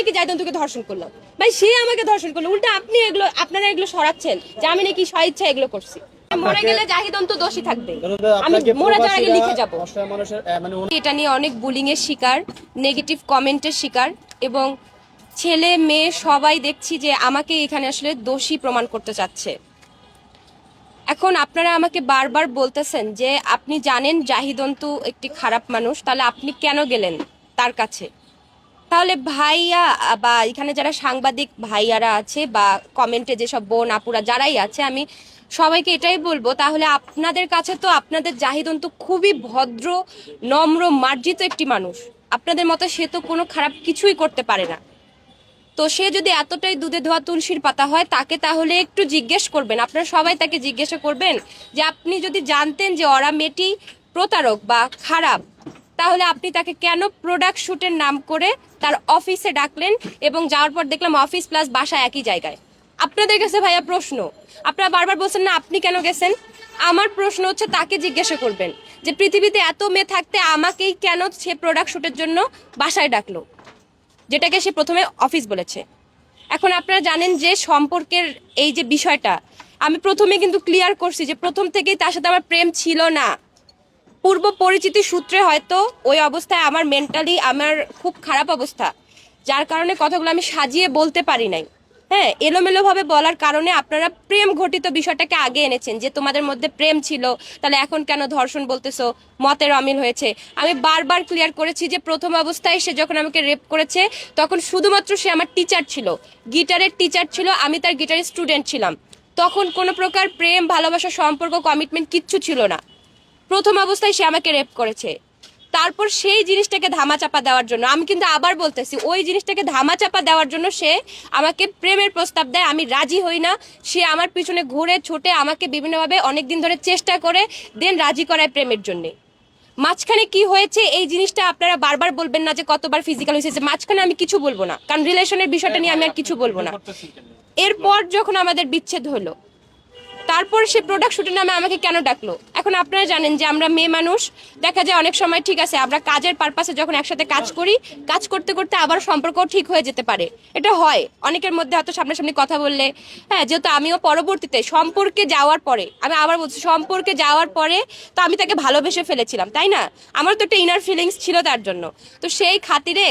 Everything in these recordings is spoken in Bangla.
নাকি জাহিদন্তকে ধর্ষণ করলাম। ভাই সে আমাকে ধর্ষণ করলো, উল্টা আপনি এগুলো আপনারা এগুলো সরাচ্ছেন যে আমি নাকি স্বেচ্ছা এগুলো করছি। মরে গেলে জাহিদন্ত দোষী থাকবে, আমি মরে যাওয়ার আগে লিখে যাবো। এটা নিয়ে অনেক বুলিং এর শিকার, নেগেটিভ কমেন্টের শিকার, এবং ছেলে মেয়ে সবাই দেখছি যে আমাকে এখানে আসলে দোষী প্রমাণ করতে চাচ্ছে। এখন আপনারা আমাকে বারবার বলতেছেন যে আপনি জানেন জাহিদন্তু একটি খারাপ মানুষ, তাহলে আপনি কেন গেলেন তার কাছে? তাহলে ভাইয়া বা এখানে যারা সাংবাদিক ভাইয়ারা আছে বা কমেন্টে যেসব বোন আপুরা যারাই আছে, আমি সবাইকে এটাই বলবো, তাহলে আপনাদের কাছে তো আপনাদের জাহিদন্তু খুবই ভদ্র, নম্র, মার্জিত একটি মানুষ। আপনাদের মতো সে তো কোনো খারাপ কিছুই করতে পারে না। তো সে যদি এতটাই দুধে ধোয়া তুলসীর পাতা হয়, তাকে তাহলে একটু জিজ্ঞেস করবেন, আপনারা সবাই তাকে জিজ্ঞাসা করবেন যে আপনি যদি জানতেন যে ওরা মেয়েটি প্রতারক বা খারাপ, তাহলে আপনি তাকে কেন প্রোডাক্ট শুটের নাম করে তার অফিসে ডাকলেন এবং যাওয়ার পর দেখলাম অফিস প্লাস বাসা একই জায়গায়। আপনাদের কাছে ভাইয়া প্রশ্ন, আপনারা বারবার বলছেন না আপনি কেন গেছেন, আমার প্রশ্ন হচ্ছে তাকে জিজ্ঞাসা করবেন যে পৃথিবীতে এত মেয়ে থাকতে আমাকেই কেন সে প্রোডাক্ট শুটের জন্য বাসায় ডাকলো, যেটাকে সে প্রথমে অফিস বলেছে। এখন আপনারা জানেন যে সম্পর্কের এই যে বিষয়টা আমি প্রথমে কিন্তু ক্লিয়ার করছি যে প্রথম থেকেই তার সাথে আমার প্রেম ছিল না, পূর্ব পরিচিতি সূত্রে হয়তো ওই অবস্থায় আমার মেন্টালি আমার খুব খারাপ অবস্থা, যার কারণে কথাগুলো আমি সাজিয়ে বলতে পারি নাই। হ্যাঁ, এলোমেলো ভাবে বলার কারণে আপনারা প্রেম ঘটিত বিষয়টাকে আগে এনেছেন যে তোমাদের মধ্যে প্রেম ছিল, তাহলে এখন কেন ধর্ষণ বলতেছো, মতের অমিল হয়েছে। আমি বারবার ক্লিয়ার করেছি যে প্রথম অবস্থায় সে যখন আমাকে রেপ করেছে তখন শুধুমাত্র সে আমার টিচার ছিল, গিটারের টিচার ছিল, আমি তার গিটারের স্টুডেন্ট ছিলাম। তখন কোনো প্রকার প্রেম ভালোবাসা সম্পর্ক কমিটমেন্ট কিচ্ছু ছিল না। প্রথম অবস্থায় সে আমাকে রেপ করেছে, তারপর সেই জিনিসটাকে ধামাচাপা দেওয়ার জন্য, আমি কিন্তু আবার বলতেছি, ওই জিনিসটাকে ধামাচাপা দেওয়ার জন্য সে আমাকে প্রেমের প্রস্তাব দেয়, আমি রাজি হই না। সে আমার পিছনে ঘুরে ছোটে আমাকে বিভিন্নভাবে অনেকদিন ধরে চেষ্টা করে দেন রাজি করায় প্রেমের জন্য। মাঝখানে কি হয়েছে এই জিনিসটা আপনারা বারবার বলবেন না যে কতবার ফিজিক্যাল হয়েছে, মাঝখানে আমি কিছু বলবো না, কারণ রিলেশনের বিষয়টা নিয়ে আমি আর কিছু বলবো না। এরপর যখন আমাদের বিচ্ছেদ হলো, তারপর সে প্রোডাক্ট শুটের নামে আমাকে কেন ডাকলো? এখন আপনারা জানেন যে আমরা মেয়ে মানুষ, দেখা যায় অনেক সময় ঠিক আছে আমরা কাজের পারপাসে যখন একসাথে কাজ করি, কাজ করতে করতে আবার সম্পর্কও ঠিক হয়ে যেতে পারে, এটা হয় অনেকের মধ্যে, হয়তো সামনাসামনি কথা বললে। হ্যাঁ, যেহেতু আমিও পরবর্তীতে সম্পর্কে যাওয়ার পরে, আমি আবার বলছি সম্পর্কে যাওয়ার পরে তো আমি তাকে ভালোবেসে ফেলেছিলাম, তাই না? আমার তো একটা ইনার ফিলিংস ছিল তার জন্য। তো সেই খাতিরে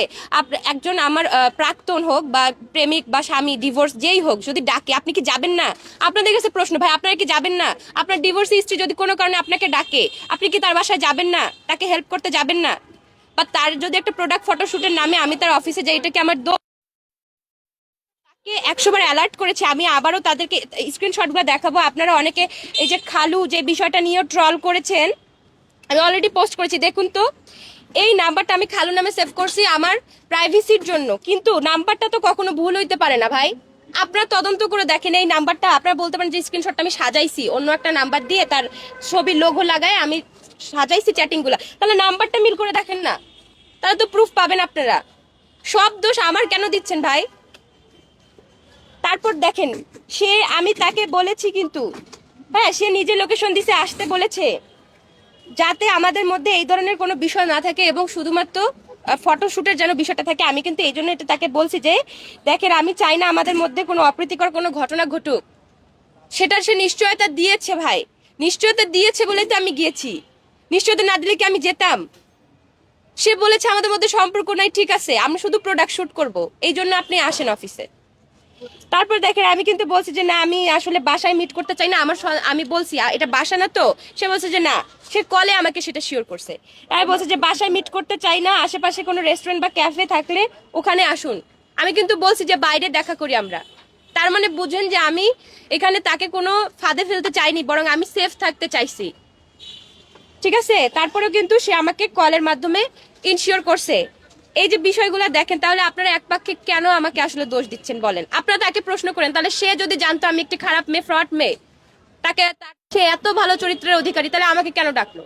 একজন আমার প্রাক্তন হোক বা প্রেমিক বা স্বামী, ডিভোর্স যেই হোক, যদি ডাকে আপনি কি যাবেন না? আপনাদের কাছে প্রশ্ন ভাই, আপনারা কি যাবেন না? আপনার ডিভোর্স হিস্ট্রি যদি কোনো কারণে আপনাকে ডাকে, আপনি কি তার বাসায় যাবেন না? তাকে হেল্প করতে যাবেন না? বা তার যদি একটা প্রোডাক্ট ফটোশুটের নামে আমি তার অফিসে যাই, এটা কি আমার দোষ? তাকে 100 বার অ্যালার্ট করেছে, আমি আবারও তাদেরকে স্ক্রিনশটগুলো দেখাবো। আপনারা অনেকে এই যে খালু যে বিষয়টা নিয়েও ট্রল করেছেন, আমি অলরেডি পোস্ট করেছি, দেখুন তো। এই নাম্বারটা আমি খালু নামে সেভ করছি আমার প্রাইভেসির জন্য, কিন্তু নাম্বারটা তো কখনো ভুল হইতে পারে না ভাই। আপনারা তদন্ত করে দেখেন এই নাম্বারটা, আপনারা বলতে পারেন যে স্ক্রিনশটটা আমি সাজাইছি অন্য একটা নাম্বার দিয়ে, তার ছবির লোগো লাগায় আমি সাজাইছি চ্যাটিংগুলো, তাহলে নাম্বারটা মিল করে দেখেন না, তাহলে তো প্রুফ পাবেন আপনারা। সব দোষ আমার কেন দিচ্ছেন ভাই? তারপর দেখেন, আমি তাকে বলেছি কিন্তু, হ্যাঁ, সে নিজে লোকেশন দিছে, আসতে বলেছে, যাতে আমাদের মধ্যে এই ধরনের কোনো বিষয় না থাকে এবং শুধুমাত্র ফটোশুটের যেন বিষয়টা থাকে। আমি কিন্তু এই জন্য এটা তাকে বলছি যে দেখেন, আমি চাই না আমাদের মধ্যে কোনো অপ্রীতিকর কোনো ঘটনা ঘটুক। সেটা সে নিশ্চয়তা দিয়েছে ভাই, নিশ্চয়তা দিয়েছে বলেই তো আমি গিয়েছি, নিশ্চয়তা না দিলে কি আমি যেতাম? সে বলেছে আমাদের মধ্যে সম্পর্ক নাই, ঠিক আছে, আমরা শুধু প্রোডাক্ট শুট করবো, এই জন্য আপনি আসেন অফিসে। তারপর দেখেন, আমি কিন্তু বলছি যে না, আমি আসলে বাসায় মিট করতে চাই না, আমি বলছি এটা বাসা না তো, সে বলছে যে না, সে কলে আমাকে সেটা শিওর করছে। আমি বলছি যে বাসায় মিট করতে চাই না, আশেপাশে কোনো রেস্টুরেন্ট বা ক্যাফে থাকলে ওখানে আসুন। আমি কিন্তু বলছি যে বাইরে দেখা করি আমরা, তার মানে বুঝেন যে আমি এখানে তাকে কোনো ফাঁদে ফেলতে চাইনি, বরং আমি সেফ থাকতে চাইছি, ঠিক আছে? তারপরেও কিন্তু সে আমাকে কলের মাধ্যমে ইনশিওর করছে। এই যে বিষয়গুলো দেখেন, তাহলে আপনারা এক পক্ষে কেন আমাকে আসলে দোষ দিচ্ছেন বলেন? আপনারা তাকে প্রশ্ন করেন, তাহলে সে যদি জানতো আমি একটি খারাপ মেয়ে, ফ্রড মেয়ে, সে এত ভালো চরিত্রের অধিকারী, তাহলে আমাকে কেন ডাকলো?